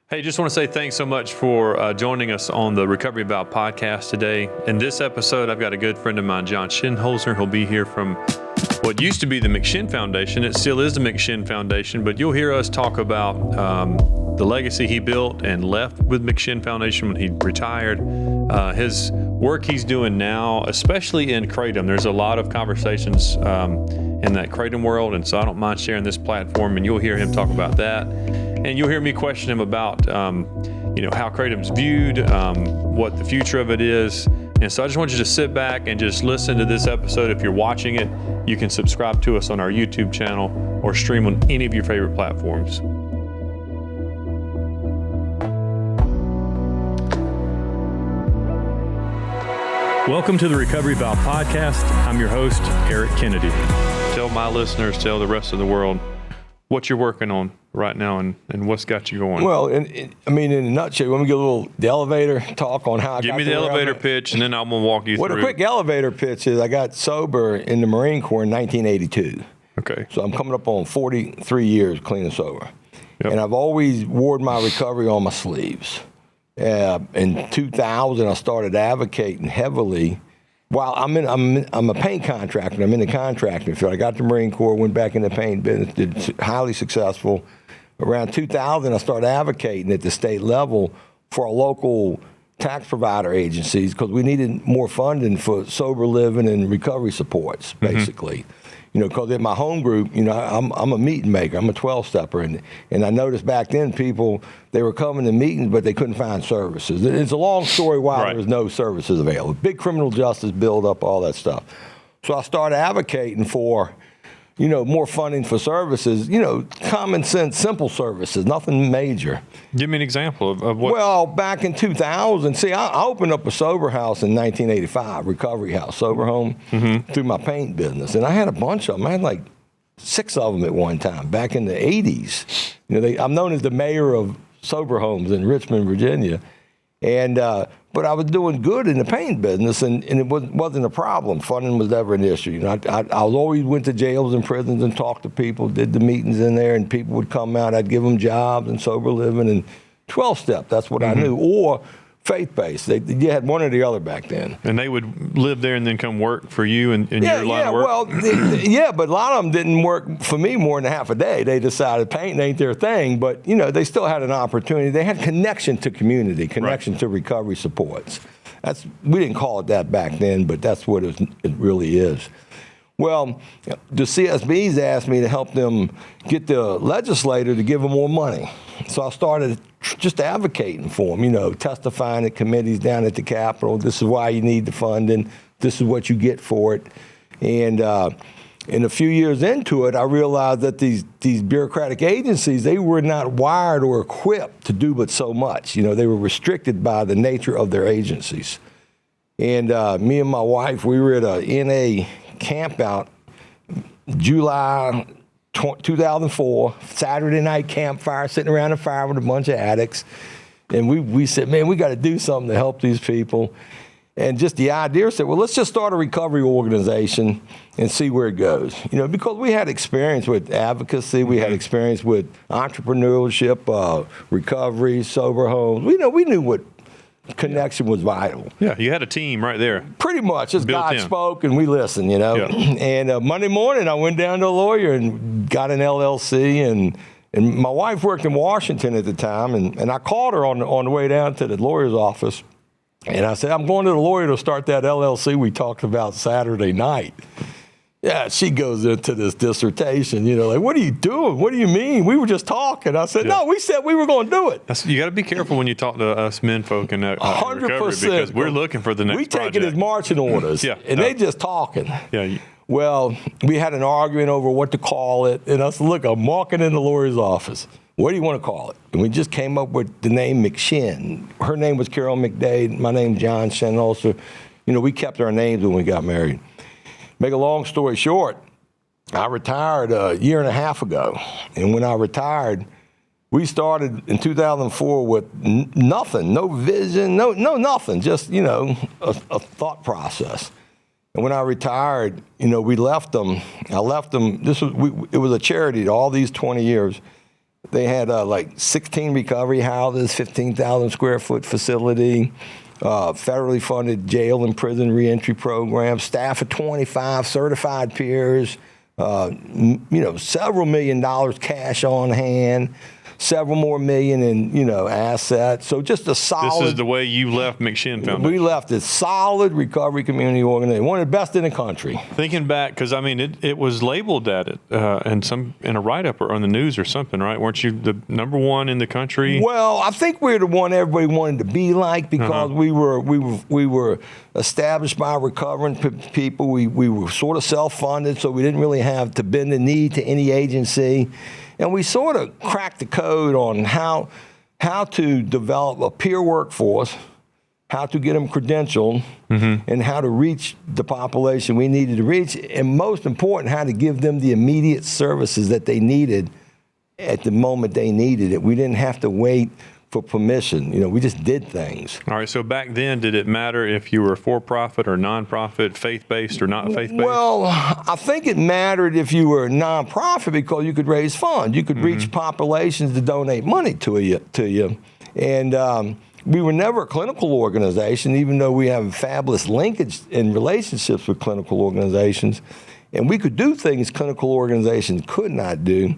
Hey, just want to say thanks so much for joining us on the Recovery Vow podcast today. In this episode, I've got a good friend of mine, John Shinholser. He'll be here from what used to be the McShin Foundation. It still is the McShin Foundation, but you'll hear us talk about the legacy he built and left with McShin Foundation when he retired, his work he's doing now, especially in kratom. There's a lot of conversations in that kratom world, and so I don't mind sharing this platform, and you'll hear him talk about that. And you'll hear me question him about, how kratom's viewed, what the future of it is. And so I just want you to sit back and just listen to this episode. If you're watching it, you can subscribe to us on our YouTube channel or stream on any of your favorite platforms. Welcome to the Recovery Vow podcast. I'm your host, Eric Kennedy. Tell my listeners, tell the rest of the world what you're working on right now and what's got you going. Well, in a nutshell, let me get the elevator talk on how I got Give me the elevator pitch, and then I'm going to walk you through. Well, the quick elevator pitch is I got sober in the Marine Corps in 1982. Okay. So I'm coming up on 43 years clean and sober. Yep. And I've always worn my recovery on my sleeves. In 2000, I started advocating heavily. While I'm a paint contractor. I'm in the contracting field. I got the Marine Corps, went back in the paint business, did highly successful. Around 2000, I started advocating at the state level for our local tax provider agencies because we needed more funding for sober living and recovery supports, basically. Because in my home group, I'm a meeting maker. I'm a 12-stepper. And I noticed back then they were coming to meetings, but they couldn't find services. It's a long story why there was no services available. Big criminal justice build up, all that stuff. So I started advocating for, more funding for services, common sense, simple services, nothing major. Give me an example of what. Well, back in 2000, I opened up a sober house in 1985, recovery house, sober home, through my paint business. And I had a bunch of them. I had like 6 of them at one time back in the 80s. I'm known as the mayor of sober homes in Richmond, Virginia. And but I was doing good in the paint business, and it wasn't a problem. Funding was never an issue. I always went to jails and prisons and talked to people, did the meetings in there, and people would come out. I'd give them jobs and sober living and 12-step. That's what I knew. Or faith-based. You had one or the other back then. And they would live there and then come work for you in your line of work? Well, but a lot of them didn't work for me more than half a day. They decided painting ain't their thing, but, they still had an opportunity. They had connection to community, connection to recovery supports. We didn't call it that back then, but that's what it really is. Well, the CSBs asked me to help them get the legislator to give them more money. So I started just advocating for them, testifying at committees down at the Capitol. This is why you need the funding. This is what you get for it. And a few years into it, I realized that these bureaucratic agencies, they were not wired or equipped to do but so much. They were restricted by the nature of their agencies. And me and my wife, we were at a NA camp out July 2004, Saturday night campfire, sitting around a fire with a bunch of addicts. And we said, man, we got to do something to help these people. And just the idea said, well, let's just start a recovery organization and see where it goes. Because we had experience with advocacy, we had experience with entrepreneurship, recovery, sober homes. We knew what connection was vital. Yeah, you had a team right there. Pretty much. Just God spoke and we listened, Yeah. And Monday morning, I went down to a lawyer and got an LLC. And my wife worked in Washington at the time. And I called her on the way down to the lawyer's office. And I said, I'm going to the lawyer to start that LLC we talked about Saturday night. Yeah, she goes into this dissertation, like, what are you doing? What do you mean? We were just talking. I said, no, we said we were going to do it. You got to be careful when you talk to us men folk in recovery, because we're looking for the next project. We take it as marching orders, they just talking. Yeah. Well, we had an argument over what to call it, and I said, look, I'm walking in the lawyer's office. What do you want to call it? And we just came up with the name McShin. Her name was Carol McDade. My name's John Shinholser. We kept our names when we got married. Make a long story short, I retired a year and a half ago. And when I retired, we started in 2004 with nothing, no vision, no nothing, just, a thought process. And when I retired, we left them. I left them. It was a charity to all these 20 years. They had like 16 recovery houses, 15,000 square foot facility, federally funded jail and prison reentry program, staff of 25, certified peers, several $1 million cash on hand, several more million in, assets. So just a solid. This is the way you left McShin Foundation. We left a solid recovery community organization, one of the best in the country. Thinking back, because it was labeled that in a write-up or on the news or something, right? Weren't you the number one in the country? Well, I think we're the one everybody wanted to be like because we were established by recovering people. We were sort of self-funded, so we didn't really have to bend the knee to any agency. And we sort of cracked the code on how to develop a peer workforce, how to get them credentialed, and how to reach the population we needed to reach, and most important, how to give them the immediate services that they needed at the moment they needed it. We didn't have to wait for permission. We just did things. All right, so back then, did it matter if you were for-profit or nonprofit, faith-based or not faith-based? Well, I think it mattered if you were a nonprofit because you could raise funds. You could reach populations to donate money to you. And we were never a clinical organization, even though we have fabulous linkage and relationships with clinical organizations. And we could do things clinical organizations could not do.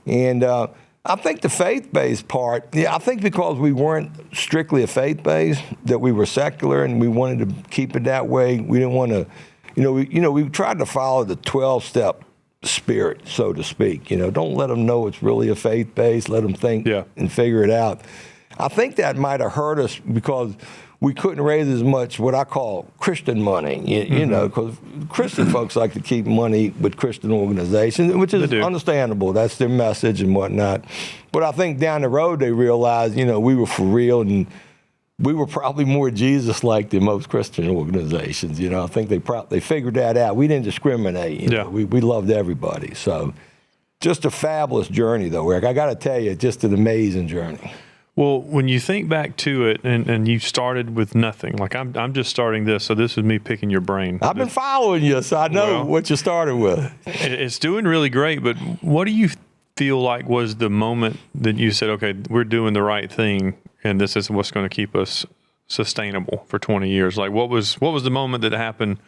And I think the faith-based part, I think because we weren't strictly a faith-based, that we were secular and we wanted to keep it that way. We didn't want to, we tried to follow the 12-step spirit, so to speak. Don't let them know it's really a faith-based. Let them think and figure it out. I think that might have hurt us because we couldn't raise as much what I call Christian money, because Christian folks like to keep money with Christian organizations, which is understandable. That's their message and whatnot. But I think down the road they realized, we were for real and we were probably more Jesus-like than most Christian organizations. I think they figured that out. We didn't discriminate. We loved everybody. So just a fabulous journey, though, Eric. I got to tell you, just an amazing journey. Well, when you think back to it, and you started with nothing, like I'm just starting this, so this is me picking your brain. I've been following you, so I know what you started with. It's doing really great, but what do you feel like was the moment that you said, okay, we're doing the right thing, and this is what's going to keep us sustainable for 20 years? Like, what was the moment that happened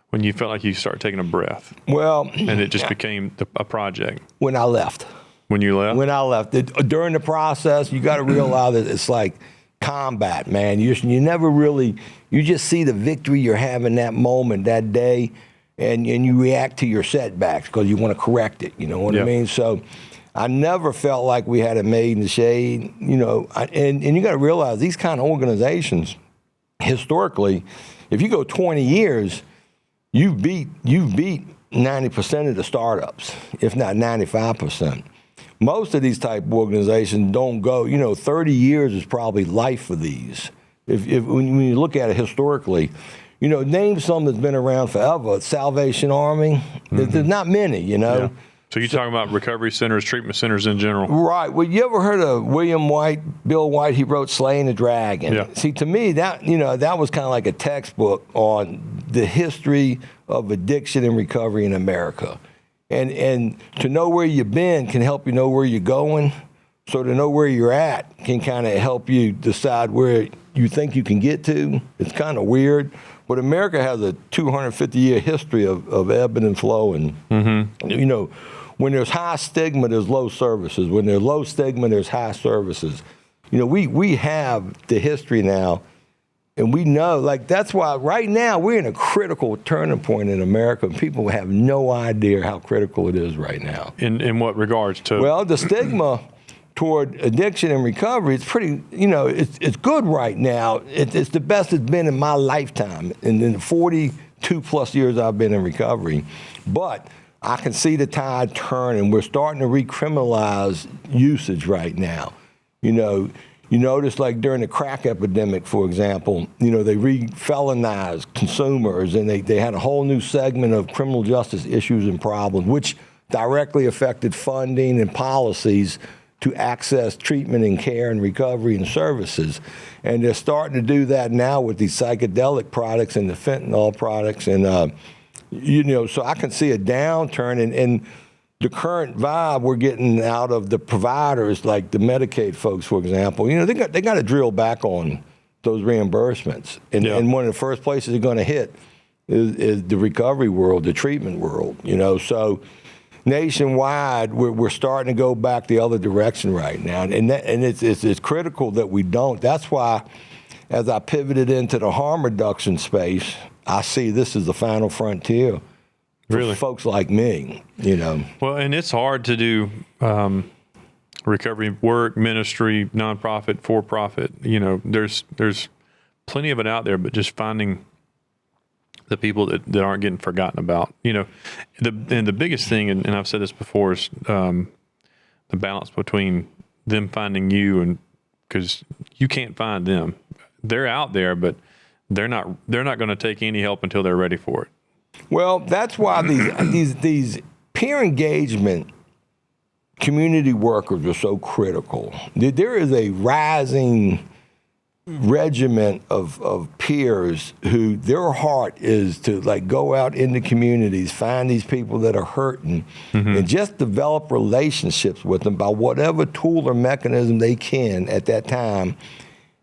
when you felt like you started taking a breath? Well, and it just became a project? When I left. When you left? When I left. During the process, you got to realize that it's like combat, man. You never really, you just see the victory you're having that moment, that day, and you react to your setbacks because you want to correct it. You know what I mean? So I never felt like we had a made in the shade, and you got to realize these kind of organizations, historically, if you go 20 years, you've beat 90% of the startups, if not 95%. Most of these type of organizations don't go, 30 years is probably life for these. When you look at it historically, name some that's been around forever. Salvation Army, there's not many, Yeah. So you're talking about recovery centers, treatment centers in general. Right. Well, you ever heard of Bill White? He wrote Slaying the Dragon. Yeah. See, to me, that was kind of like a textbook on the history of addiction and recovery in America. And to know where you've been can help you know where you're going. So to know where you're at can kind of help you decide where you think you can get to. It's kind of weird. But America has a 250-year history of ebbing and flowing. When there's high stigma, there's low services. When there's low stigma, there's high services. We have the history now, and we know, that's why right now we're in a critical turning point in America, and people have no idea how critical it is right now. In what regards to? Well, the stigma toward addiction and recovery, it's pretty, it's good right now. It's the best it's been in my lifetime, in the 42 plus years I've been in recovery. But I can see the tide turning. We're starting to recriminalize usage right now. You notice like during the crack epidemic, for example, they re-felonized consumers and they had a whole new segment of criminal justice issues and problems, which directly affected funding and policies to access treatment and care and recovery and services. And they're starting to do that now with these psychedelic products and the fentanyl products. And, so I can see a downturn. And the current vibe we're getting out of the providers, like the Medicaid folks, for example, they got to drill back on those reimbursements. And one of the first places they're going to hit is the recovery world, the treatment world, So nationwide, we're starting to go back the other direction right now. And it's critical that we don't. That's why, as I pivoted into the harm reduction space, I see this as the final frontier for folks like me, Well, and it's hard to do recovery work, ministry, nonprofit, for-profit. There's plenty of it out there, but just finding the people that aren't getting forgotten about. The biggest thing, and I've said this before, is the balance between them finding you, and because you can't find them. They're out there, but they're not going to take any help until they're ready for it. Well, that's why these peer engagement community workers are so critical. There is a rising regiment of peers who their heart is to go out in the communities, find these people that are hurting, and just develop relationships with them by whatever tool or mechanism they can at that time.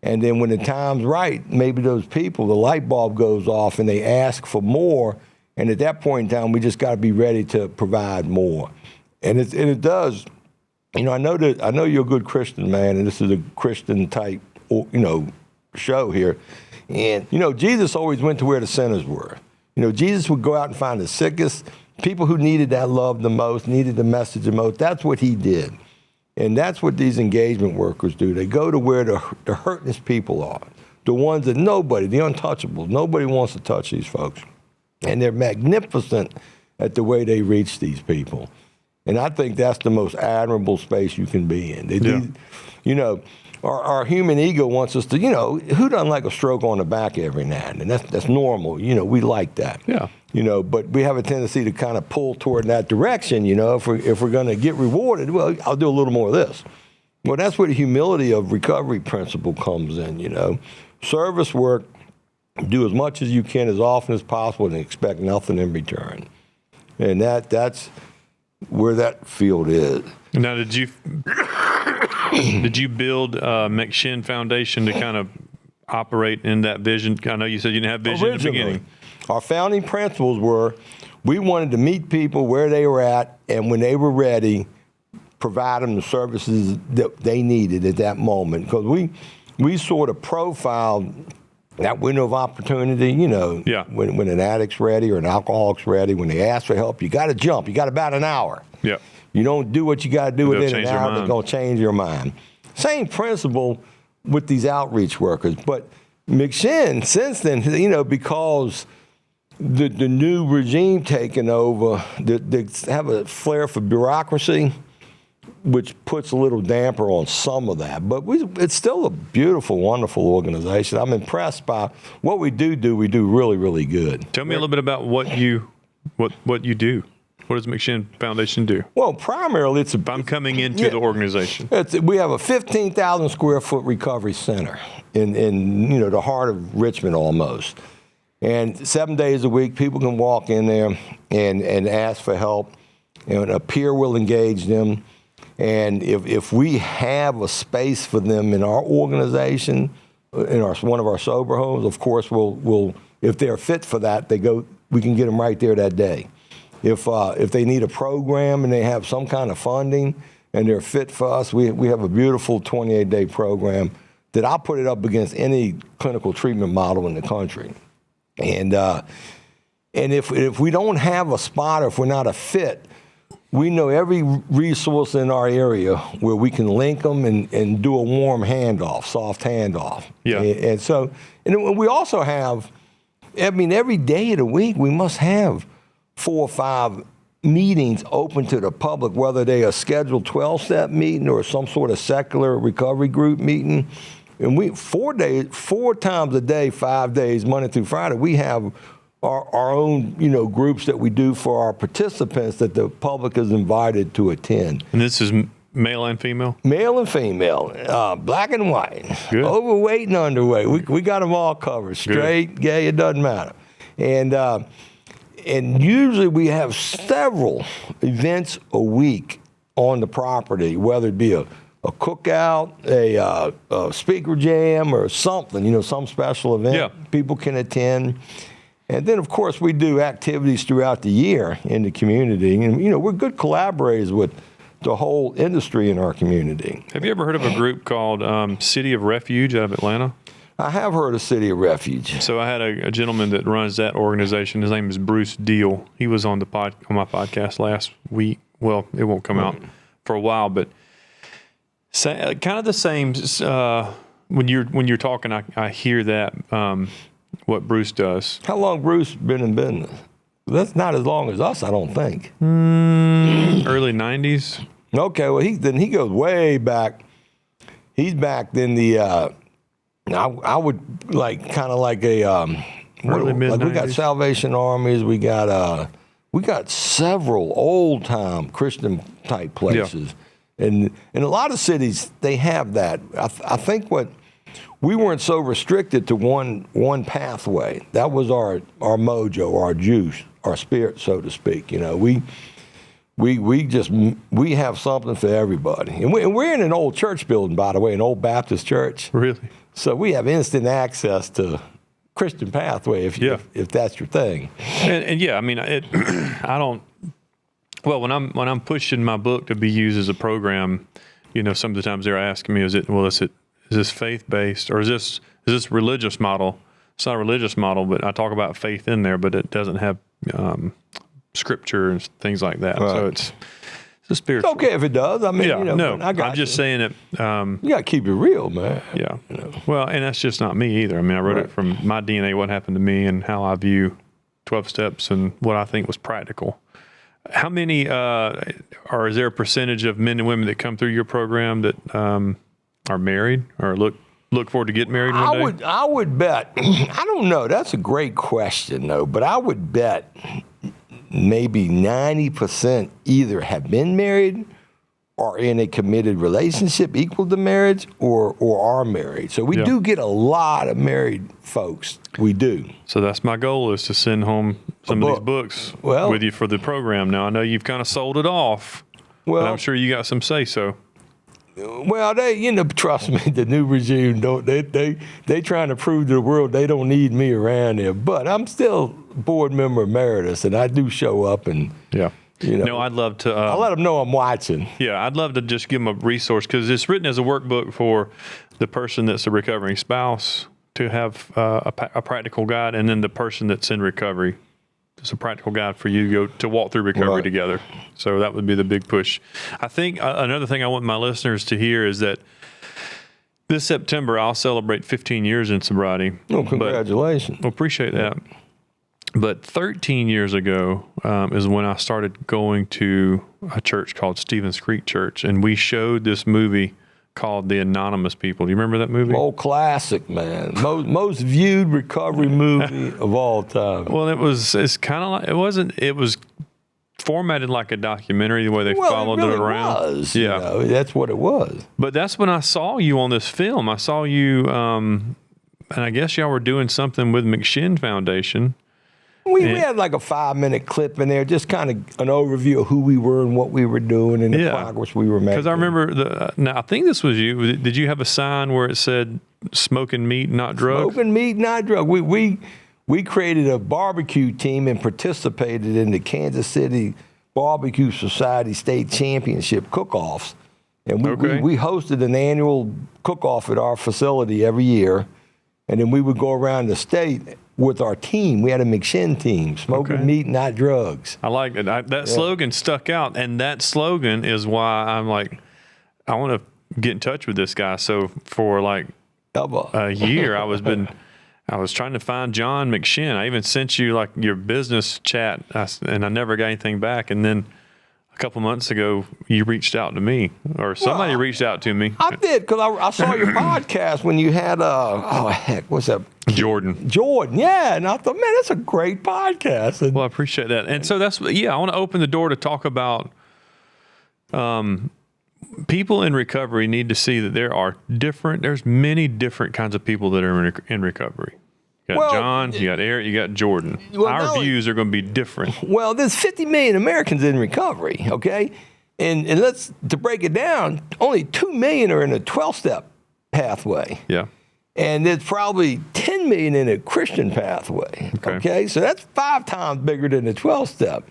And then when the time's right, maybe those people, the light bulb goes off and they ask for more. And at that point in time, we just got to be ready to provide more. And it does. I know you're a good Christian, man, and this is a Christian type, show here. And, Jesus always went to where the sinners were. Jesus would go out and find the sickest, people who needed that love the most, needed the message the most. That's what he did. And that's what these engagement workers do. They go to where the hurtingest people are, the ones that the untouchables, nobody wants to touch these folks. And they're magnificent at the way they reach these people. And I think that's the most admirable space you can be in. Our human ego wants us to, who doesn't like a stroke on the back every now and then? That's normal. We like that. Yeah. But we have a tendency to kind of pull toward that direction. If we're going to get rewarded, well, I'll do a little more of this. Well, that's where the humility of recovery principle comes in. Service work, do as much as you can as often as possible and expect nothing in return. And that's where that field is. Now, did you build McShin Foundation to kind of operate in that vision? I know you said you didn't have vision in the beginning. Our founding principles were we wanted to meet people where they were at, and when they were ready, provide them the services that they needed at that moment. Because we sort of profiled that window of opportunity, when an addict's ready or an alcoholic's ready, when they ask for help, you got to jump. You got about an hour. Yeah. You don't do what you got to do within an hour, they're going to change your mind. Same principle with these outreach workers. But McShin, since then, because the new regime taking over, they have a flair for bureaucracy, which puts a little damper on some of that. But it's still a beautiful, wonderful organization. I'm impressed by what we do. We do really, really good. Tell me a little bit about what you do. What does McShin Foundation do? Well, primarily I'm coming into the organization. We have a 15,000 square foot recovery center in the heart of Richmond almost. And 7 days a week, people can walk in there and ask for help, and a peer will engage them. And if we have a space for them in our organization, in one of our sober homes, of course, we'll if they're fit for that, we can get them right there that day. If they need a program and they have some kind of funding and they're fit for us, we have a beautiful 28-day program that I'll put it up against any clinical treatment model in the country. And if we don't have a spot or if we're not a fit, we know every resource in our area where we can link them and do a warm handoff, soft handoff. Yeah. And we also have, every day of the week, we must have 4 or 5 meetings open to the public, whether they are scheduled 12-step meeting or some sort of secular recovery group meeting. And we 4 times a day, 5 days, Monday through Friday, we have our own, groups that we do for our participants that the public is invited to attend. And this is male and female? Male and female, black and white, Good. Overweight and underweight. We got them all covered, straight, gay, it doesn't matter. And and usually we have several events a week on the property, whether it be a cookout, a speaker jam, or something, some special event people can attend. And then, of course, we do activities throughout the year in the community. And, we're good collaborators with the whole industry in our community. Have you ever heard of a group called City of Refuge out of Atlanta? I have heard of City of Refuge. So I had a gentleman that runs that organization. His name is Bruce Deal. He was on on my podcast last week. Well, it won't come out for a while, but kind of the same. When you're talking, I hear that what Bruce does. How long Bruce been in business? That's not as long as us, I don't think. Early 90s. Okay, well he goes way back. He's back in the. I would kind of like a early mid-90s. We got Salvation Armies. We got several old time Christian type places, and in a lot of cities they have that. I think we weren't so restricted to one pathway. That was our mojo, our juice, our spirit, so to speak. We have something for everybody, and we're in an old church building, by the way, an old Baptist church. Really? So we have instant access to Christian pathway if that's your thing. And yeah, I mean, I don't. Well, when I'm pushing my book to be used as a program, some of the times they're asking me, is this faith based or is this religious model? It's not a religious model, but I talk about faith in there, but it doesn't have scripture and things like that. Right. So it's a spiritual. It's okay if it does. I mean, no, I'm just saying it. You got to keep it real, man. Yeah. Well, and that's just not me either. I mean, I wrote it from my DNA, what happened to me, and how I view 12 steps and what I think was practical. How many, or is there a percentage of men and women that come through your program that are married or look forward to getting married one day? I would bet. I don't know. That's a great question, though. But I would bet maybe 90% either have been married or in a committed relationship equal to marriage or are married. So we do get a lot of married folks. We do. So that's my goal, is to send home some of these books with you for the program. Now, I know you've kind of sold it off, but I'm sure you got some say-so. Well, they, trust me, the new regime they trying to prove to the world they don't need me around there. But I'm still board member emeritus, and I do show up and I'd love to. I'll let them know I'm watching. Yeah, I'd love to just give them a resource because it's written as a workbook for the person that's a recovering spouse to have a practical guide, and then the person that's in recovery. It's a practical guide for you to walk through recovery together. So that would be the big push. I think another thing I want my listeners to hear is that this September I'll celebrate 15 years in sobriety. Oh, congratulations. Appreciate that. But 13 years ago is when I started going to a church called Stevens Creek Church, and we showed this movie called The Anonymous People. Do you remember that movie? Oh, classic, man. Most viewed recovery movie of all time. Well, it's kind of like, it was formatted like a documentary, the way they followed it around. Was, that's what it was. But that's when I saw you on this film. I saw you, and I guess y'all were doing something with McShin Foundation. We had like a 5-minute clip in there, just kind of an overview of who we were and what we were doing and the progress we were making. Because I remember, I think this was you. Did you have a sign where it said "Smoking meat, not drugs"? Smoking meat, not drugs. We created a barbecue team and participated in the Kansas City Barbecue Society State Championship cook-offs. And we hosted an annual cook-off at our facility every year. And then we would go around the state with our team. We had a McShin team, smoking meat, not drugs. I like it. That slogan stuck out, and that slogan is why I'm like, I want to get in touch with this guy. So for like a year, I was trying to find John McShin. I even sent you like your business chat, and I never got anything back. And then a couple months ago, you reached out to me, or somebody reached out to me. I did, because I saw your podcast when you had, what's that? Jordan, yeah. And I thought, man, that's a great podcast. And well, I appreciate that. And so I want to open the door to talk about people in recovery need to see that there's many different kinds of people that are in recovery. You got John, you got Eric, you got Jordan. Our views are going to be different. Well, there's 50 million Americans in recovery, okay? And to break it down, only 2 million are in a 12-step pathway. Yeah. And there's probably 10 million in a Christian pathway, okay? So that's 5 times bigger than the 12-step.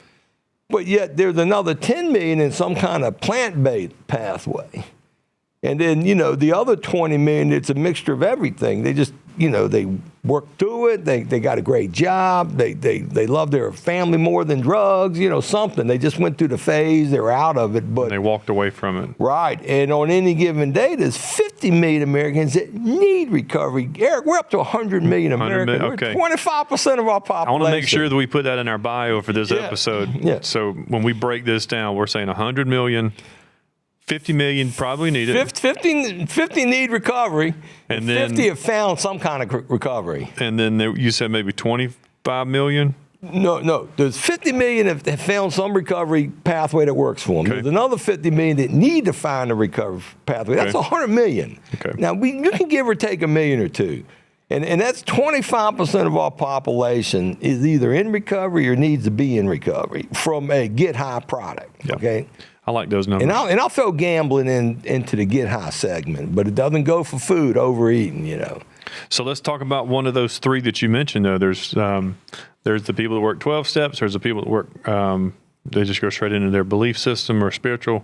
But yet there's another 10 million in some kind of plant-based pathway. And then, the other 20 million, it's a mixture of everything. They just, they work through it. They got a great job. They love their family more than drugs, something. They just went through the phase. They're out of it. But they walked away from it. Right. And on any given day, there's 50 million Americans that need recovery. Eric, we're up to 100 million Americans. Okay. We're 25% of our population. I want to make sure that we put that in our bio for this episode. Yeah. So when we break this down, we're saying 100 million. 50 million probably need it. 50 need recovery, and then 50 have found some kind of recovery. And then you said maybe 25 million? No. There's 50 million that have found some recovery pathway that works for them. Okay. There's another 50 million that need to find a recovery pathway. That's 100 million. Okay. Now, you can give or take a million or two. And that's 25% of our population is either in recovery or needs to be in recovery from a get high product. Yep. Okay. I like those numbers. And I'll throw gambling into the get high segment, but it doesn't go for food, overeating, So let's talk about one of those 3 that you mentioned, though. There's the people that work 12 steps. There's the people that work, they just go straight into their belief system or spiritual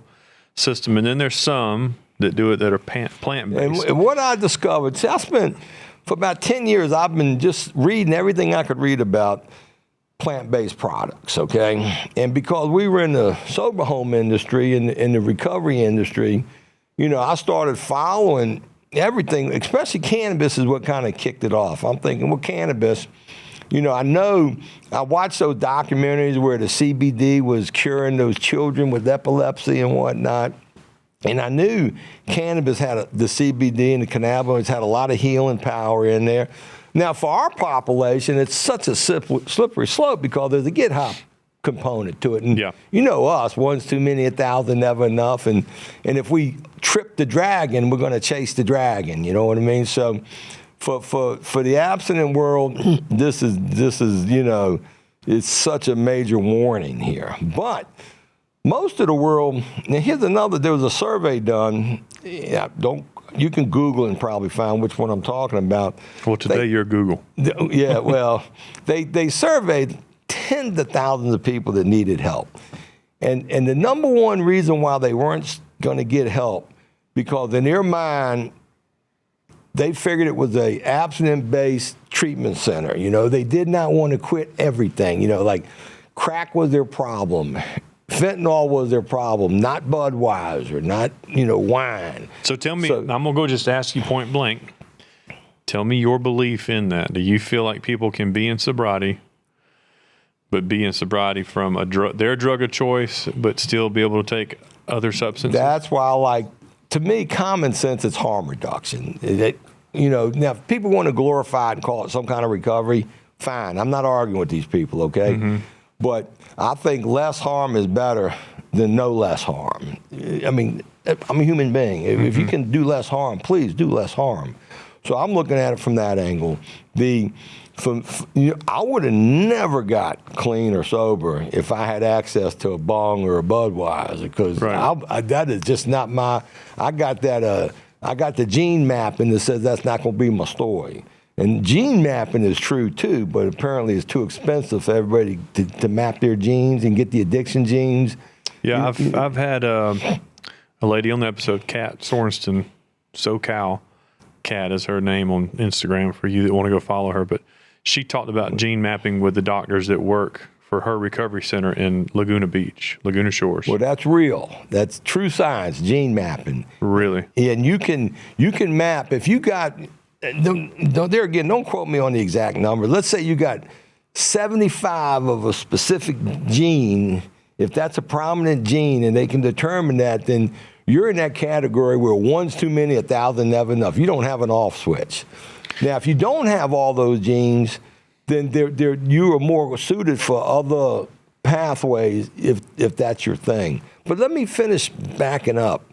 system. And then there's some that do it that are plant-based. And what I discovered, I spent, for about 10 years, I've been just reading everything I could read about plant-based products, okay? And because we were in the sober home industry and in the recovery industry, I started following everything, especially cannabis is what kind of kicked it off. I'm thinking, well, cannabis, I watched those documentaries where the CBD was curing those children with epilepsy and whatnot. And I knew cannabis had the CBD and the cannabinoids had a lot of healing power in there. Now, for our population, it's such a slippery slope because there's a get high component to it. And us, one's too many, 1,000 never enough. And if we trip the dragon, we're going to chase the dragon. You know what I mean? So for the abstinent world, this is it's such a major warning here. But most of the world, now there was a survey done. You can Google and probably find which one I'm talking about. Well, today you're Google. Yeah, well, they surveyed tens of thousands of people that needed help. And the number one reason why they weren't going to get help, because in their mind, they figured it was a abstinent-based treatment center. They did not want to quit everything. Like crack was their problem. Fentanyl was their problem, not Budweiser, not, wine. So tell me, I'm going to go just ask you point blank. Tell me your belief in that. Do you feel like people can be in sobriety, but be in sobriety from their drug of choice, but still be able to take other substances? That's why to me, common sense is harm reduction. Now, if people want to glorify it and call it some kind of recovery, fine. I'm not arguing with these people, okay? Mm-hmm. But I think less harm is better than no less harm. I mean, I'm a human being. If you can do less harm, please do less harm. So I'm looking at it from that angle. I would have never got clean or sober if I had access to a bong or a Budweiser, because that is just not my. I got the gene mapping that says that's not going to be my story. And gene mapping is true too, but apparently it's too expensive for everybody to map their genes and get the addiction genes. Yeah, I've had a lady on the episode, Kat Sorensen, SoCal. Kat is her name on Instagram for you that want to go follow her. But she talked about gene mapping with the doctors that work for her recovery center in Laguna Beach, Laguna Shores. Well, that's real. That's true science, gene mapping. Really? And you can map if you got. Don't quote me on the exact number. Let's say you got 75 of a specific gene. If that's a prominent gene and they can determine that, then you're in that category where one's too many, 1,000 never enough. You don't have an off switch. Now, if you don't have all those genes, then you are more suited for other pathways if that's your thing. But let me finish backing up.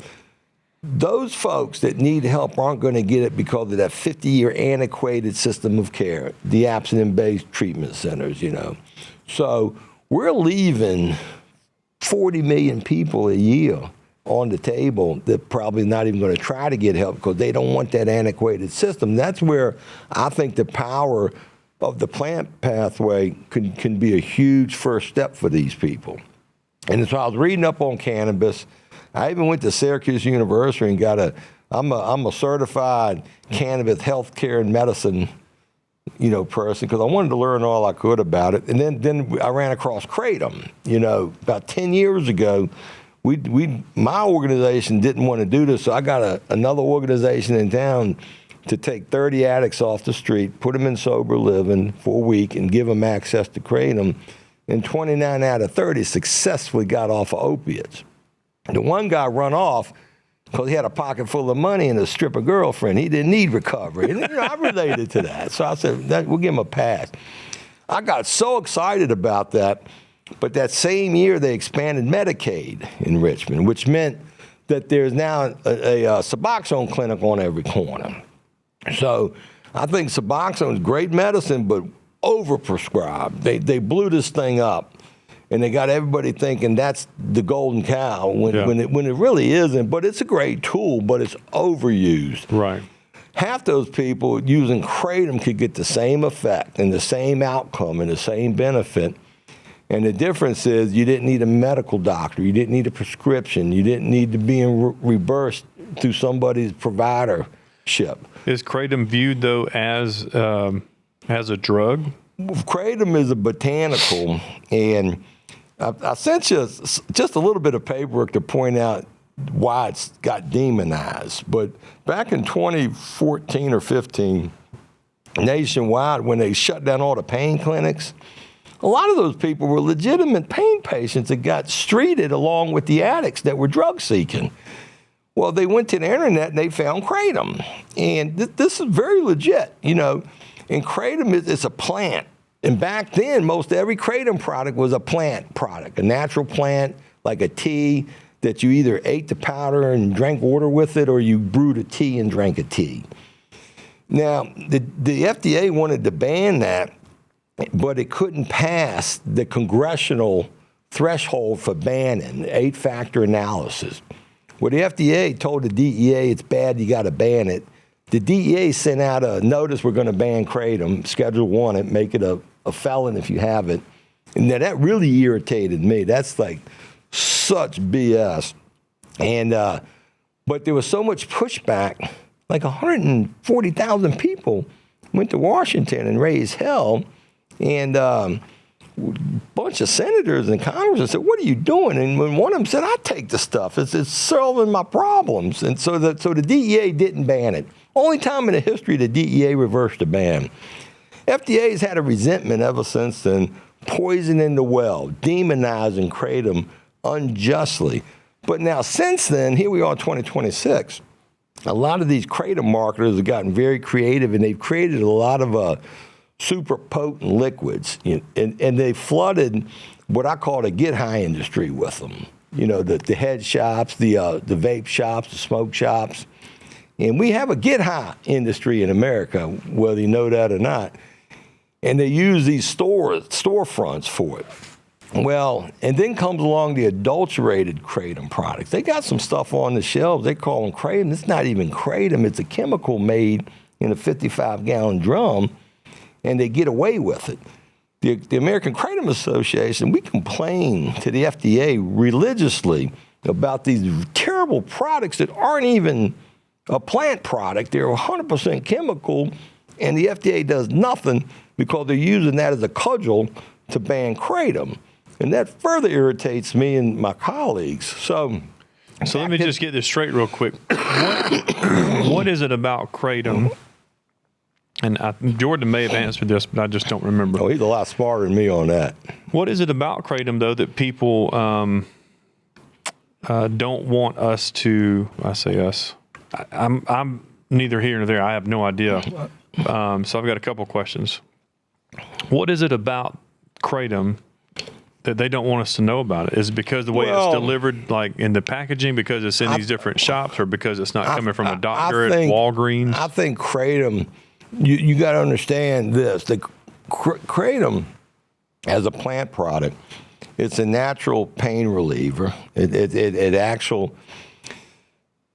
those folks that need help aren't going to get it because of that 50-year antiquated system of care, the abstinence-based treatment centers, So we're leaving 40 million people a year on the table that probably not even going to try to get help because they don't want that antiquated system. That's where I think the power of the plant pathway can be a huge first step for these people. And so I was reading up on cannabis. I even went to Syracuse University and got I'm a certified cannabis healthcare and medicine, person, because I wanted to learn all I could about it. And then I ran across kratom. About 10 years ago, my organization didn't want to do this, so I got another organization in town to take 30 addicts off the street, put them in sober living for a week, and give them access to kratom. And 29 out of 30 successfully got off of opiates. The one guy run off because he had a pocket full of money and a stripper girlfriend. He didn't need recovery. And I related to that. So I said, we'll give him a pass. I got so excited about that. But that same year, they expanded Medicaid in Richmond, which meant that there's now a Suboxone clinic on every corner. So I think Suboxone is great medicine, but overprescribed. They blew this thing up. And they got everybody thinking that's the golden cow when it really isn't. But it's a great tool, but it's overused. Right. Half those people using kratom could get the same effect and the same outcome and the same benefit. And the difference is you didn't need a medical doctor. You didn't need a prescription. You didn't need to be reimbursed through somebody's providership. Is kratom viewed, though, as a drug? Kratom is a botanical, and I sent you just a little bit of paperwork to point out why it's got demonized. But back in 2014 or 15, nationwide, when they shut down all the pain clinics, a lot of those people were legitimate pain patients that got streeted along with the addicts that were drug seeking. Well, they went to the internet and they found kratom. And this is very legit, And kratom is a plant. And back then, most every kratom product was a plant product, a natural plant, like a tea that you either ate the powder and drank water with it, or you brewed a tea and drank a tea. Now, the FDA wanted to ban that, but it couldn't pass the congressional threshold for banning, 8-factor analysis. Well, the FDA told the DEA it's bad, you got to ban it. The DEA sent out a notice, we're going to ban kratom, Schedule 1 it, make it a felon if you have it. And now that really irritated me. That's like such BS. And but there was so much pushback, like 140,000 people went to Washington and raised hell. And a bunch of senators and congressmen said, what are you doing? And when one of them said, I take the stuff. It's solving my problems. And so the DEA didn't ban it. Only time in the history the DEA reversed a ban. FDA's had a resentment ever since then, poisoning the well, demonizing kratom unjustly. But now since then, here we are in 2026, a lot of these kratom marketers have gotten very creative, and they've created a lot of super potent liquids, and they flooded what I call the get high industry with them. The head shops, the vape shops, the smoke shops. And we have a get high industry in America, whether you know that or not. And they use these storefronts for it. Well, and then comes along the adulterated kratom products. They got some stuff on the shelves. They call them kratom. It's not even kratom. It's a chemical made in a 55-gallon drum, and they get away with it. The American Kratom Association, we complain to the FDA religiously about these terrible products that aren't even a plant product. They're 100% chemical, and the FDA does nothing because they're using that as a cudgel to ban kratom. And that further irritates me and my colleagues. So let me just get this straight real quick. What is it about kratom? And Jordan may have answered this, but I just don't remember. Oh, he's a lot smarter than me on that. What is it about kratom, though, that people don't want us to? I say us. I'm neither here nor there. I have no idea. So I've got a couple questions. What is it about kratom that they don't want us to know about it? Is it because the way it's delivered, like in the packaging, because it's in these different shops, or because it's not coming from a doctor at Walgreens? I think kratom, you got to understand this. The kratom, as a plant product, it's a natural pain reliever. It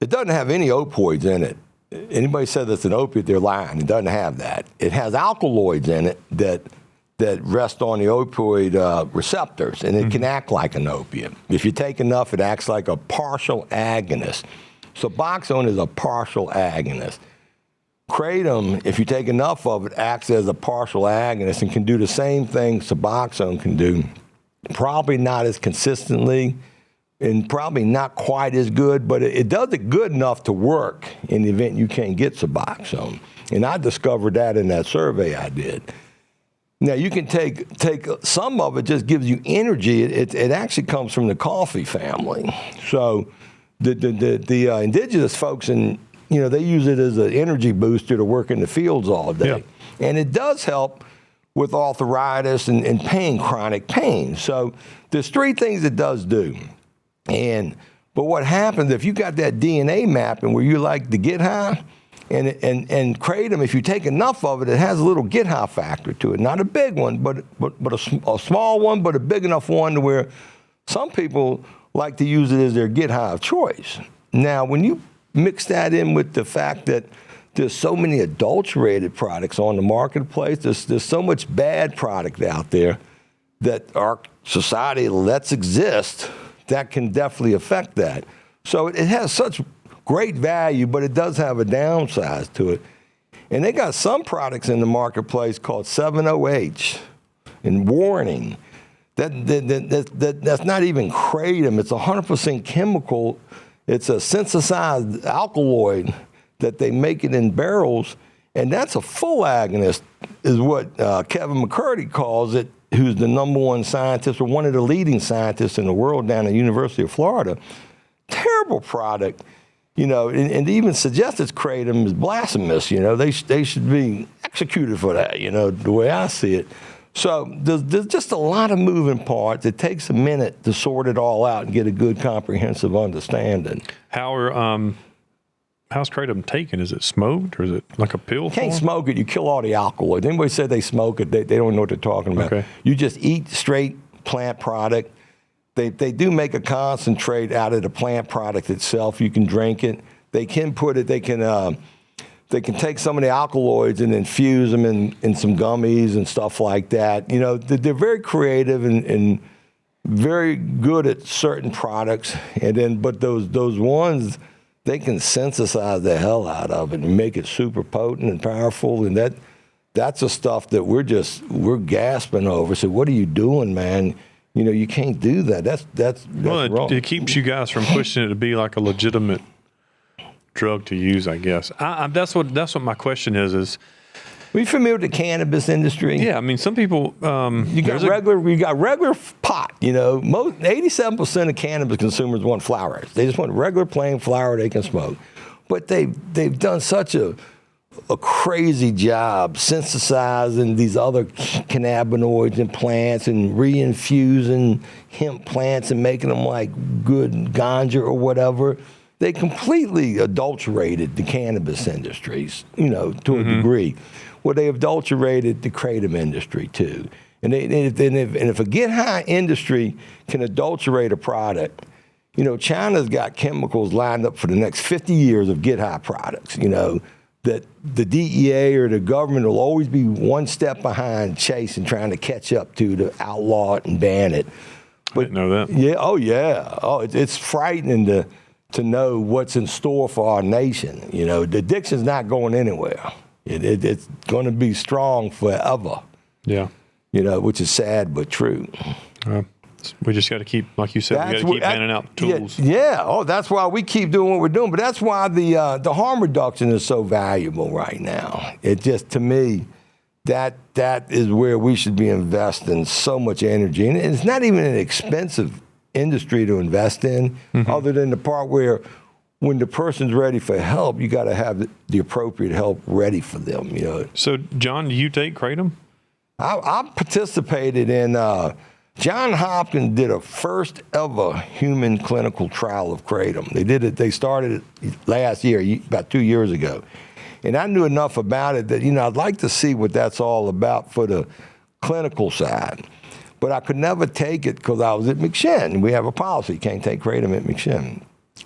doesn't have any opioids in it. Anybody said that's an opiate, they're lying. It doesn't have that. It has alkaloids in it that rest on the opioid receptors, and it can act like an opiate. If you take enough, it acts like a partial agonist. Suboxone is a partial agonist. Kratom, if you take enough of it, acts as a partial agonist and can do the same thing Suboxone can do. Probably not as consistently and probably not quite as good, but it does it good enough to work in the event you can't get Suboxone. And I discovered that in that survey I did. Now, you can take some of it, just gives you energy. It actually comes from the coffee family. So the indigenous folks, they use it as an energy booster to work in the fields all day. Yeah. And it does help with arthritis and pain, chronic pain. So there's three things it does do. But what happens if you got that DNA mapping where you like to get high, and kratom, if you take enough of it, it has a little get high factor to it. Not a big one, but a small one, but a big enough one to where some people like to use it as their get high of choice. Now, when you mix that in with the fact that there's so many adulterated products on the marketplace, there's so much bad product out there that our society lets exist, that can definitely affect that. So it has such great value, but it does have a downside to it. And they got some products in the marketplace called 7-OH and warning. That's not even kratom. It's 100% chemical. It's a synthesized alkaloid that they make it in barrels, and that's a full agonist, is what Kevin McCurdy calls it, who's the #1 scientist or one of the leading scientists in the world down at the University of Florida. Terrible product. And even suggest it's kratom is blasphemous. They should be executed for that, the way I see it. So there's just a lot of moving parts. It takes a minute to sort it all out and get a good comprehensive understanding. How's kratom taken? Is it smoked or is it like a pill? You can't smoke it. You kill all the alkaloids. Anybody said they smoke it, they don't know what they're talking about. Okay. You just eat straight plant product. They do make a concentrate out of the plant product itself. You can drink it. They can take some of the alkaloids and infuse them in some gummies and stuff like that. They're very creative and very good at certain products. But those ones, they can synthesize the hell out of it and make it super potent and powerful. And that's the stuff that we're gasping over. So what are you doing, man? You can't do that. That's wrong. It keeps you guys from pushing it to be like a legitimate drug to use, I guess. That's what my question is. Are you familiar with the cannabis industry? Yeah, I mean, some people. You got regular pot. 87% of cannabis consumers want flowers. They just want regular plain flower they can smoke. But they've done such a crazy job synthesizing these other cannabinoids in plants and reinfusing hemp plants and making them like good ganja or whatever. They completely adulterated the cannabis industries, to a degree. Well, they adulterated the kratom industry too. And if a get high industry can adulterate a product, China's got chemicals lined up for the next 50 years of get high products, that the DEA or the government will always be one step behind chasing, trying to catch up to outlaw it and ban it. But, I didn't know that. Yeah, oh yeah. Oh, it's frightening to know what's in store for our nation. The addiction's not going anywhere. It's going to be strong forever. Yeah. Which is sad but true. We just got to keep, like you said, we got to keep handing out tools. Yeah. Oh, that's why we keep doing what we're doing. But that's why the harm reduction is so valuable right now. It just, to me, that is where we should be investing so much energy. And it's not even an expensive industry to invest in, other than the part where when the person's ready for help, you got to have the appropriate help ready for them. So, John, do you take kratom? I participated in John Hopkins did a first ever human clinical trial of kratom. They started it last year, about 2 years ago. And I knew enough about it that, I'd like to see what that's all about for the clinical side. But I could never take it because I was at McShin. We have a policy, you can't take kratom at McShin.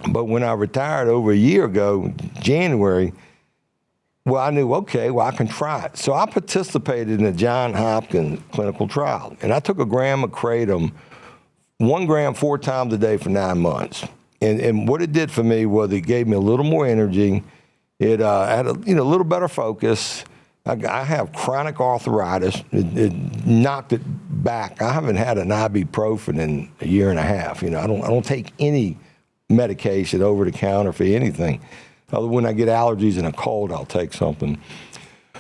But when I retired over a year ago, January, well, I knew, okay, well, I can try it. So I participated in the John Hopkins clinical trial. And I took a gram of kratom, 1 gram 4 times a day for 9 months. And what it did for me was it gave me a little more energy. It had a little better focus. I have chronic arthritis. It knocked it back. I haven't had an ibuprofen in a year and a half. I don't take any medication over the counter for anything. Other when I get allergies and a cold, I'll take something.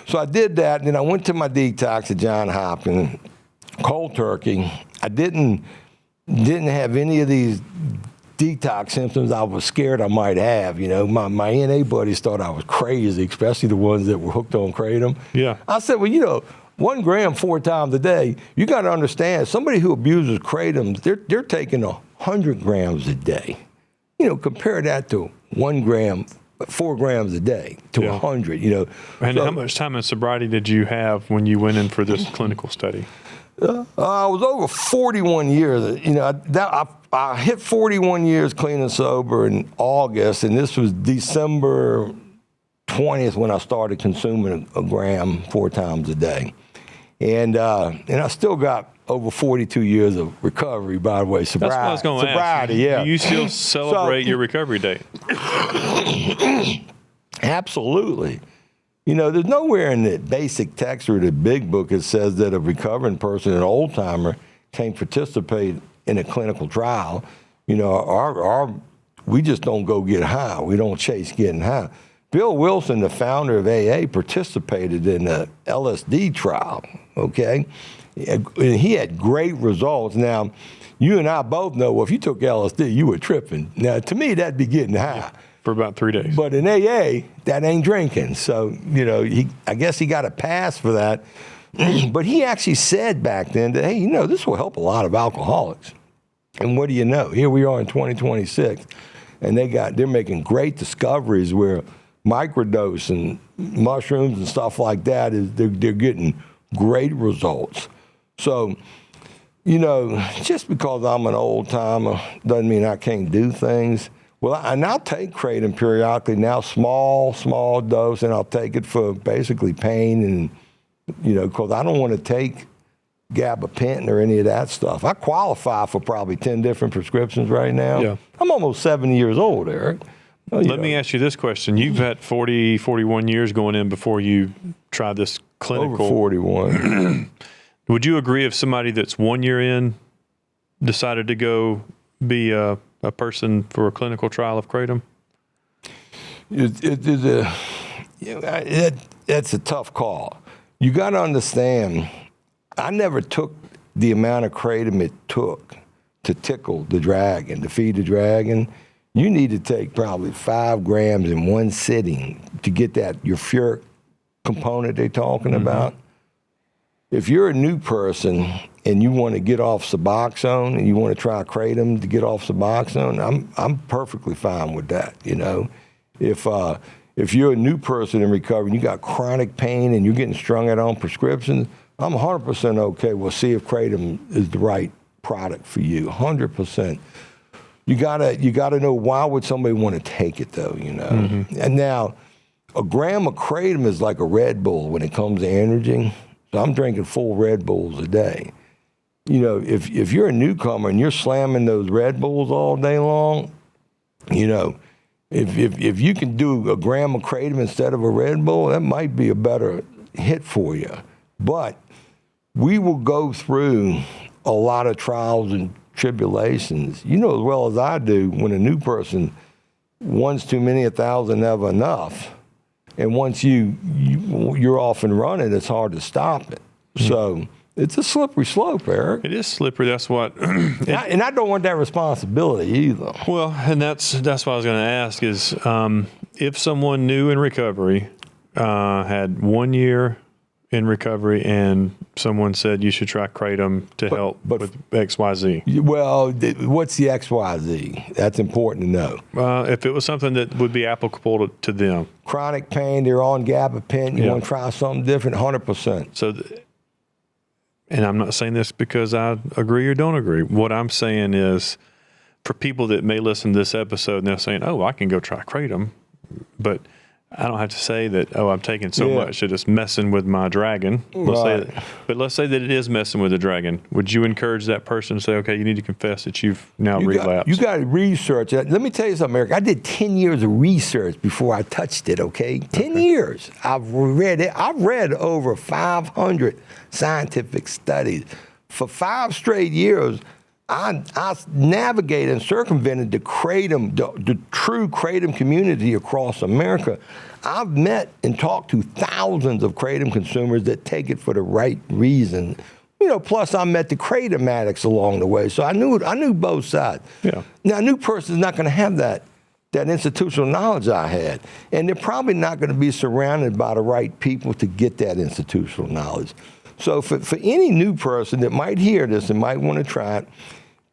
So I did that, and then I went to my detox at John Hopkins, cold turkey. I didn't have any of these detox symptoms I was scared I might have. My NA buddies thought I was crazy, especially the ones that were hooked on kratom. Yeah. I said, well, 1 gram 4 times a day, you got to understand, somebody who abuses kratom, they're taking 100 grams a day. Compare that to 1 gram, 4 grams a day to 100, And how much time in sobriety did you have when you went in for this clinical study? I was over 41 years. I hit 41 years clean and sober in August, and this was December 20th when I started consuming a gram 4 times a day. And I still got over 42 years of recovery, by the way. Sobriety. That's what I was going to ask. Yeah. Do you still celebrate your recovery date? Absolutely. There's nowhere in the basic text or the big book that says that a recovering person, an old timer, can't participate in a clinical trial. We just don't go get high. We don't chase getting high. Bill Wilson, the founder of AA, participated in the LSD trial, okay? And he had great results. Now, you and I both know, well, if you took LSD, you were tripping. Now, to me, that'd be getting high. Yeah, for about 3 days. But in AA, that ain't drinking. So, I guess he got a pass for that. But he actually said back then that, hey, this will help a lot of alcoholics. And what do you know? Here we are in 2026, and they're making great discoveries where microdosing mushrooms and stuff like that they're getting great results. So, just because I'm an old timer doesn't mean I can't do things. Well, I'll take kratom periodically now, small dose, and I'll take it for basically pain and, because I don't want to take gabapentin or any of that stuff. I qualify for probably 10 different prescriptions right now. Yeah. I'm almost 70 years old, Eric. Let me ask you this question. You've had 41 years going in before you tried this clinical. Over 41. Would you agree if somebody that's 1 year in decided to go be a person for a clinical trial of kratom? That's a tough call. You got to understand, I never took the amount of kratom it took to tickle the dragon, to feed the dragon. You need to take probably 5 grams in one sitting to get your furic component they're talking about. If you're a new person and you want to get off Suboxone and you want to try kratom to get off Suboxone, I'm perfectly fine with that. If you're a new person in recovery and you got chronic pain and you're getting strung out on prescriptions, I'm 100% okay. We'll see if kratom is the right product for you, 100%. You gotta know, why would somebody want to take it though, And now, a gram of kratom is like a Red Bull when it comes to energy. So I'm drinking full Red Bulls a day. If you're a newcomer and you're slamming those Red Bulls all day long, if you can do a gram of kratom instead of a Red Bull, that might be a better hit for you. But we will go through a lot of trials and tribulations. You know as well as I do, when a new person, one's too many, 1,000 never enough. And once you're off and running, it's hard to stop it. So it's a slippery slope, Eric. It is slippery. That's what. And I don't want that responsibility either. Well, and that's what I was going to ask is if someone new in recovery had 1 year in recovery and someone said you should try kratom to help with XYZ? Well, what's the XYZ? That's important to know. If it was something that would be applicable to them. Chronic pain, they're on gabapentin, you want to try something different, 100%. So, and I'm not saying this because I agree or don't agree. What I'm saying is for people that may listen to this episode and they're saying, oh, I can go try kratom, but I don't have to say that, oh, I'm taking so much that it's messing with my dragon. Let's say that it is messing with the dragon. Would you encourage that person to say, okay, you need to confess that you've now relapsed? You got to research it. Let me tell you something, Eric. I did 10 years of research before I touched it, okay? 10 years. I've read it. I've read over 500 scientific studies. For 5 straight years, I navigated and circumvented the true kratom community across America. I've met and talked to thousands of kratom consumers that take it for the right reason. Plus I met the kratom addicts along the way, so I knew both sides. Yeah. Now, a new person's not going to have that institutional knowledge I had, and they're probably not going to be surrounded by the right people to get that institutional knowledge. So for any new person that might hear this and might want to try it,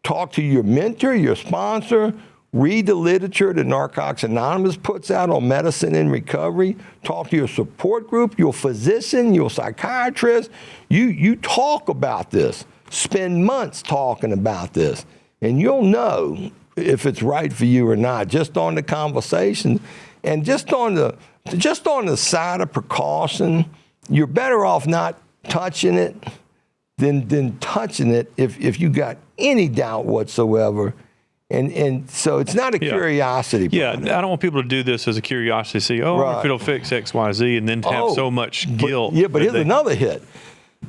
talk to your mentor, your sponsor, read the literature that Narcotics Anonymous puts out on medicine and recovery, talk to your support group, your physician, your psychiatrist. You talk about this. Spend months talking about this, and you'll know if it's right for you or not, just on the conversation. And just on the side of precaution, you're better off not touching it than touching it if you got any doubt whatsoever. And so it's not a curiosity. Yeah, I don't want people to do this as a curiosity, see, if it'll fix X, Y, Z, and then have so much guilt. But here's another hit.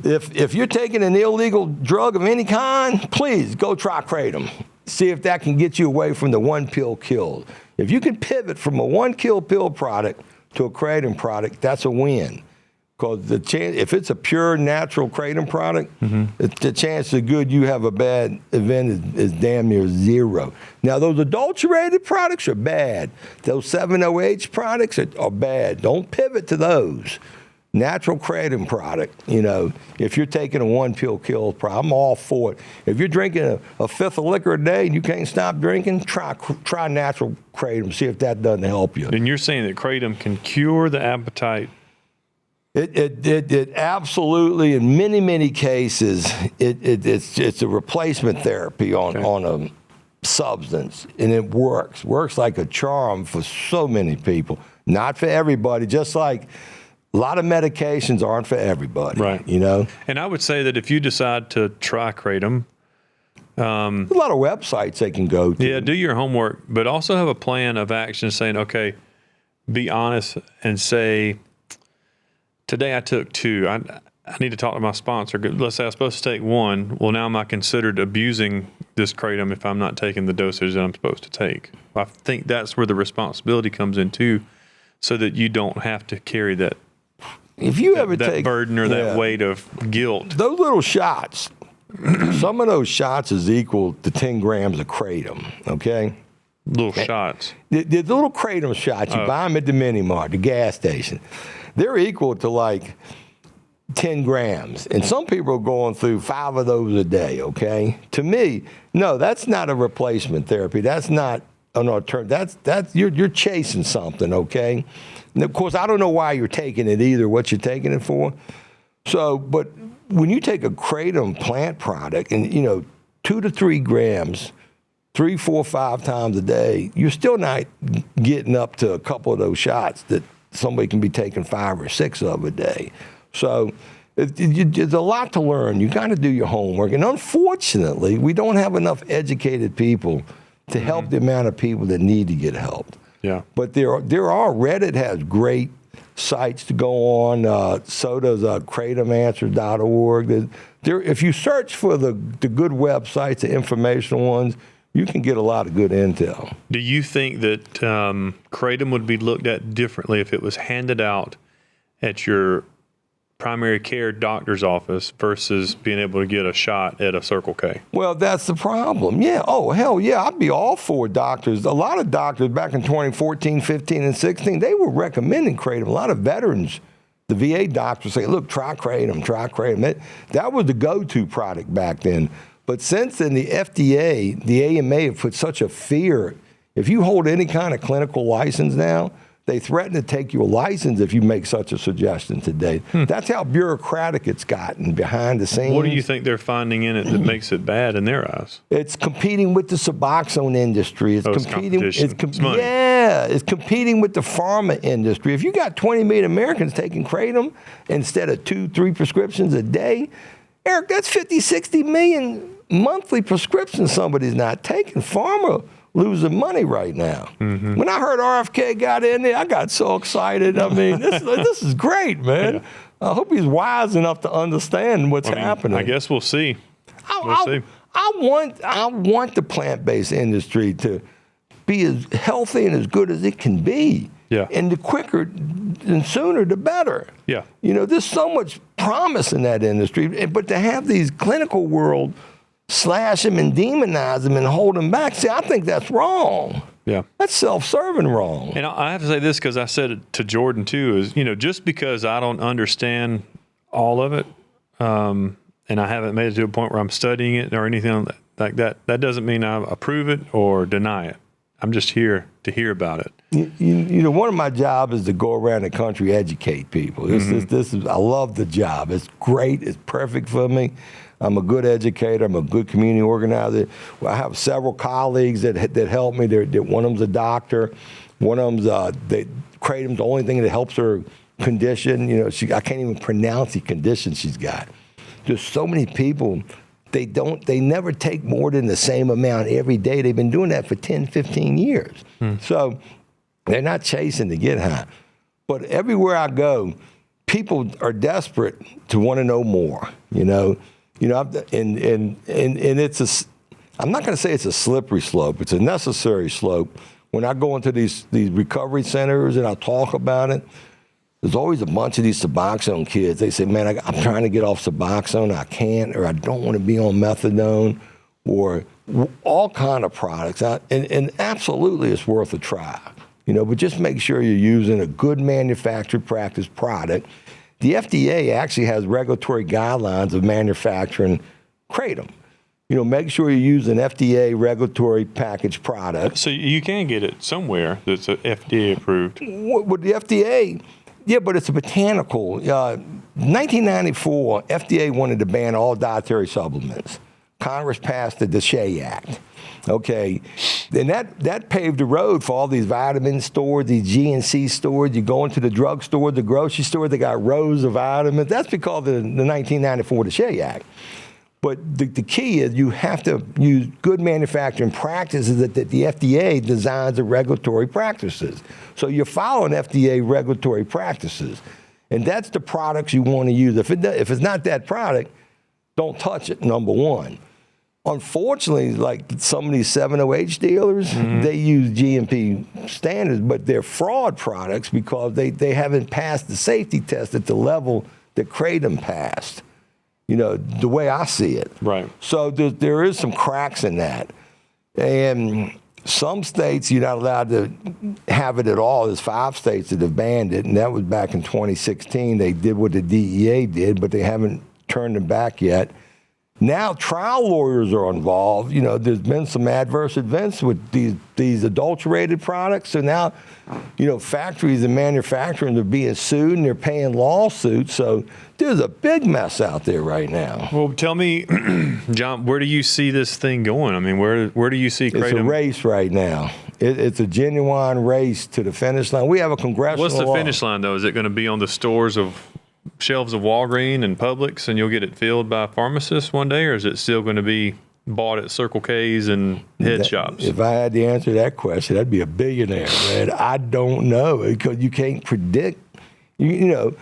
If you're taking an illegal drug of any kind, please go try kratom. See if that can get you away from the one pill kill. If you can pivot from a one kill pill product to a kratom product, that's a win. Because if it's a pure natural kratom product, the chance of good you have a bad event is damn near zero. Now, those adulterated products are bad. Those 7-OH products are bad. Don't pivot to those. Natural kratom product, if you're taking a one pill kill product, I'm all for it. If you're drinking a fifth of liquor a day and you can't stop drinking, try natural kratom, see if that doesn't help you. And you're saying that kratom can cure the appetite? It absolutely, in many, many cases, it's a replacement therapy on a substance, and it works like a charm for so many people. Not for everybody, just like a lot of medications aren't for everybody. Right. And I would say that if you decide to try kratom, a lot of websites they can go to. Yeah, do your homework, but also have a plan of action saying, okay, be honest and say, today I took 2. I need to talk to my sponsor. Let's say I was supposed to take 1. Well, now am I considered abusing this kratom if I'm not taking the dosage that I'm supposed to take? I think that's where the responsibility comes in too, so that you don't have to carry that. If you ever take burden or that weight of guilt. Those little shots, some of those shots is equal to 10 grams of kratom, okay? Little shots. The little kratom shots, you buy them at the mini mart, the gas station. They're equal to like 10 grams. And some people are going through 5 of those a day, okay? To me, no, that's not a replacement therapy. That's not an alternative. You're chasing something, okay? And of course, I don't know why you're taking it either, what you're taking it for. So, but when you take a kratom plant product and, 2 to 3 grams, 3, 4, 5 times a day, you're still not getting up to a couple of those shots that somebody can be taking 5 or 6 of a day. So there's a lot to learn. You got to do your homework. And unfortunately, we don't have enough educated people to help the amount of people that need to get helped. Yeah. But there are Reddit has great sites to go on. So does kratomanswers.org. If you search for the good websites, the informational ones, you can get a lot of good intel. Do you think that kratom would be looked at differently if it was handed out at your primary care doctor's office versus being able to get a shot at a Circle K? Well, that's the problem. Yeah. Oh, hell yeah. I'd be all for doctors. A lot of doctors back in 2014, 15, and 16, they were recommending kratom. A lot of veterans The VA doctors say, look, try kratom, try kratom. That was the go-to product back then. But since then, the FDA, the AMA have put such a fear. If you hold any kind of clinical license now, they threaten to take your license if you make such a suggestion today. That's how bureaucratic it's gotten behind the scenes. What do you think they're finding in it that makes it bad in their eyes? It's competing with the Suboxone industry. It's competing. It's money. Yeah, it's competing with the pharma industry. If you got 20 million Americans taking kratom instead of 2-3 prescriptions a day, Eric, that's 50, 60 million monthly prescriptions somebody's not taking. Pharma losing money right now. When I heard RFK got in there, I got so excited. I mean, this is great, man. Yeah. I hope he's wise enough to understand what's happening. I guess we'll see. I want the plant-based industry to be as healthy and as good as it can be. Yeah. And the quicker and sooner, the better. Yeah. You know, there's so much promise in that industry, but to have these clinical world slash them and demonize them and hold them back, see, I think that's wrong. Yeah. That's self-serving wrong. And I have to say this because I said it to Jordan too, is, you know, just because I don't understand all of it, and I haven't made it to a point where I'm studying it or anything like that, that doesn't mean I approve it or deny it. I'm just here to hear about it. You know, one of my jobs is to go around the country, educate people. I love the job. It's great. It's perfect for me. I'm a good educator. I'm a good community organizer. I have several colleagues that help me. One of them's a doctor. One of them's kratom's the only thing that helps her condition. You know, I can't even pronounce the condition she's got. There's so many people. They never take more than the same amount every day. They've been doing that for 10, 15 years. So they're not chasing to get high. But everywhere I go, people are desperate to want to know more, you know. You know, and it's I'm not going to say it's a slippery slope. It's a necessary slope. When I go into these recovery centers and I talk about it, there's always a bunch of these Suboxone kids. They say, man, I'm trying to get off Suboxone. I can't, or I don't want to be on methadone, or all kind of products. And absolutely it's worth a try. You know, but just make sure you're using a good manufactured practice product. The FDA actually has regulatory guidelines of manufacturing kratom. You know, make sure you use an FDA regulatory packaged product. So you can get it somewhere that's FDA approved. With the FDA, yeah, but it's a botanical. 1994, FDA wanted to ban all dietary supplements. Congress passed the DSHEA Act. Okay, then that paved the road for all these vitamin stores, these GNC stores. You go into the drugstore, the grocery store, they got rows of vitamins. That's because of the 1994 DSHEA Act. But the key is you have to use good manufacturing practices that the FDA designs the regulatory practices. So you're following FDA regulatory practices. And that's the products you want to use. If it's not that product, don't touch it, number one. Unfortunately, like some of these 708 dealers, they use GMP standards, but they're fraud products because they haven't passed the safety test at the level that kratom passed. You know, the way I see it. Right. So there is some cracks in that. And some states, you're not allowed to have it at all. There's 5 states that have banned it, and that was back in 2016. They did what the DEA did, but they haven't turned them back yet. Now trial lawyers are involved. You know, there's been some adverse events with these adulterated products. So now, you know, factories and manufacturers are being sued and they're paying lawsuits. So there's a big mess out there right now. Well, tell me, John, where do you see this thing going? I mean, where do you see kratom? It's a race right now. It's a genuine race to the finish line. We have a congressional What's the law. finish line, though? Is it going to be on the shelves of Walgreens and Publix, and you'll get it filled by pharmacists one day, or is it still going to be bought at Circle K's and head shops? If I had to answer that question, I'd be a billionaire, man. I don't know, because you can't predict. You know,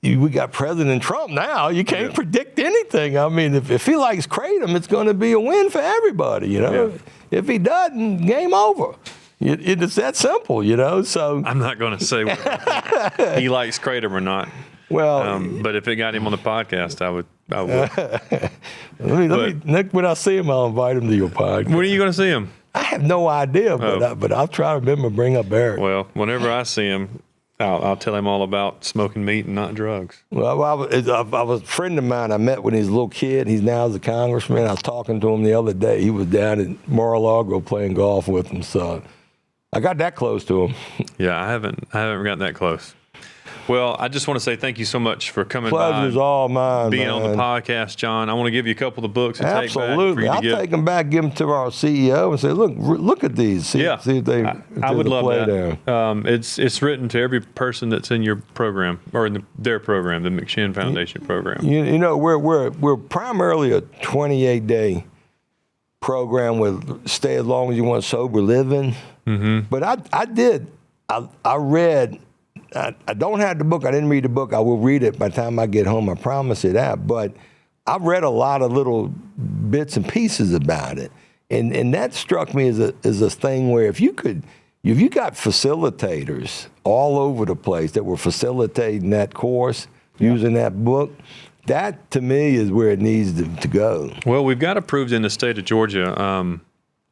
we got President Trump now. You can't predict anything. I mean, if he likes kratom, it's going to be a win for everybody, you know. Yeah. If he doesn't, game over. It's that simple, you know. So I'm not going to say whether he likes kratom or not. Well, but if it got him on the podcast, I would. Next, when I see him, I'll invite him to your podcast. When are you going to see him? I have no idea, but I'll try to remember to bring up Eric. Well, whenever I see him, I'll tell him all about smoking meat and not drugs. Well, I was a friend of mine I met when he was a little kid. He's now a congressman. I was talking to him the other day. He was down in Mar-a-Lago playing golf with him. So I got that close to him. Yeah, I haven't gotten that close. Well, I just want to say thank you so much for coming Pleasure's by. all mine, being man. on the podcast, John. I want to give you a couple of the books to Absolutely. take back. I'll take them back, give them to our CEO and say, look at these. See if they I would love that. It's written to every person that's in your program or in their program, the McShin Foundation program. You know, we're primarily a 28-day program with stay as long as you want sober living. Mm-hmm. But I read. I don't have the book. I didn't read the book. I will read it by the time I get home. I promise you that. But I've read a lot of little bits and pieces about it, and that struck me as a thing where if you got facilitators all over the place that were facilitating that course using that book, that to me is where it needs to go. Well, we've got approved in the state of Georgia.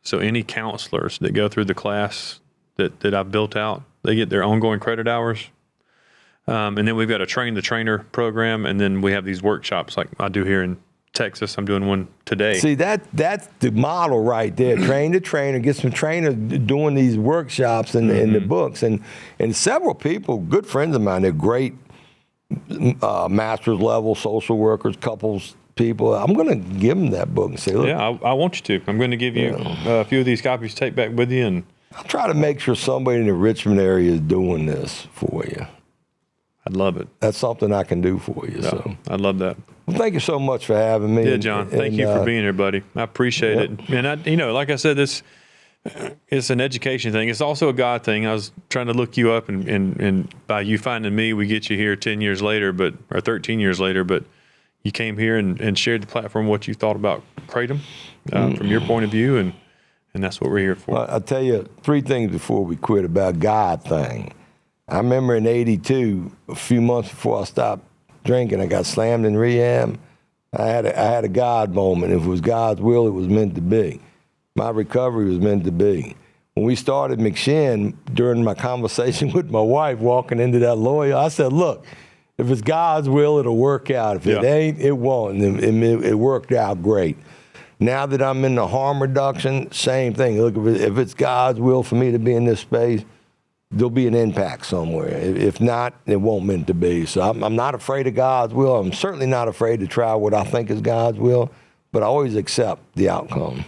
So any counselors that go through the class that I've built out, they get their ongoing credit hours. And then we've got a train the trainer program. And then we have these workshops like I do here in Texas. I'm doing one today. See, that's the model right there. Train the trainer, get some trainers doing these workshops and the books. And several people, good friends of mine, they're great master's level social workers, couples people. I'm going to give them that book and say, look. Yeah, I want you to. I'm going to give you a few of these copies to take back with you. And I'll try to make sure somebody in the Richmond area is doing this for you. I'd love it. That's something I can do for you. So I'd love that. Well, thank you so much for having me. Yeah, John. Thank you for being here, buddy. I appreciate it. And like I said, it's an education thing. It's also a God thing. I was trying to look you up, and by you finding me, we get you here 10 years later, or 13 years later. But you came here and shared the platform, what you thought about kratom from your point of view, and that's what we're here for. Well, I'll tell you 3 things before we quit about God thing. I remember in '82, a few months before I stopped drinking, I got slammed in rehab. I had a God moment. If it was God's will, it was meant to be. My recovery was meant to be. When we started McShin, during my conversation with my wife walking into that lawyer, I said, look, if it's God's will, it'll work out. If it ain't, it won't. And it worked out great. Now that I'm in the harm reduction, same thing. Look, if it's God's will for me to be in this space, there'll be an impact somewhere. If not, it won't meant to be. So I'm not afraid of God's will. I'm certainly not afraid to try what I think is God's will, but I always accept the outcome.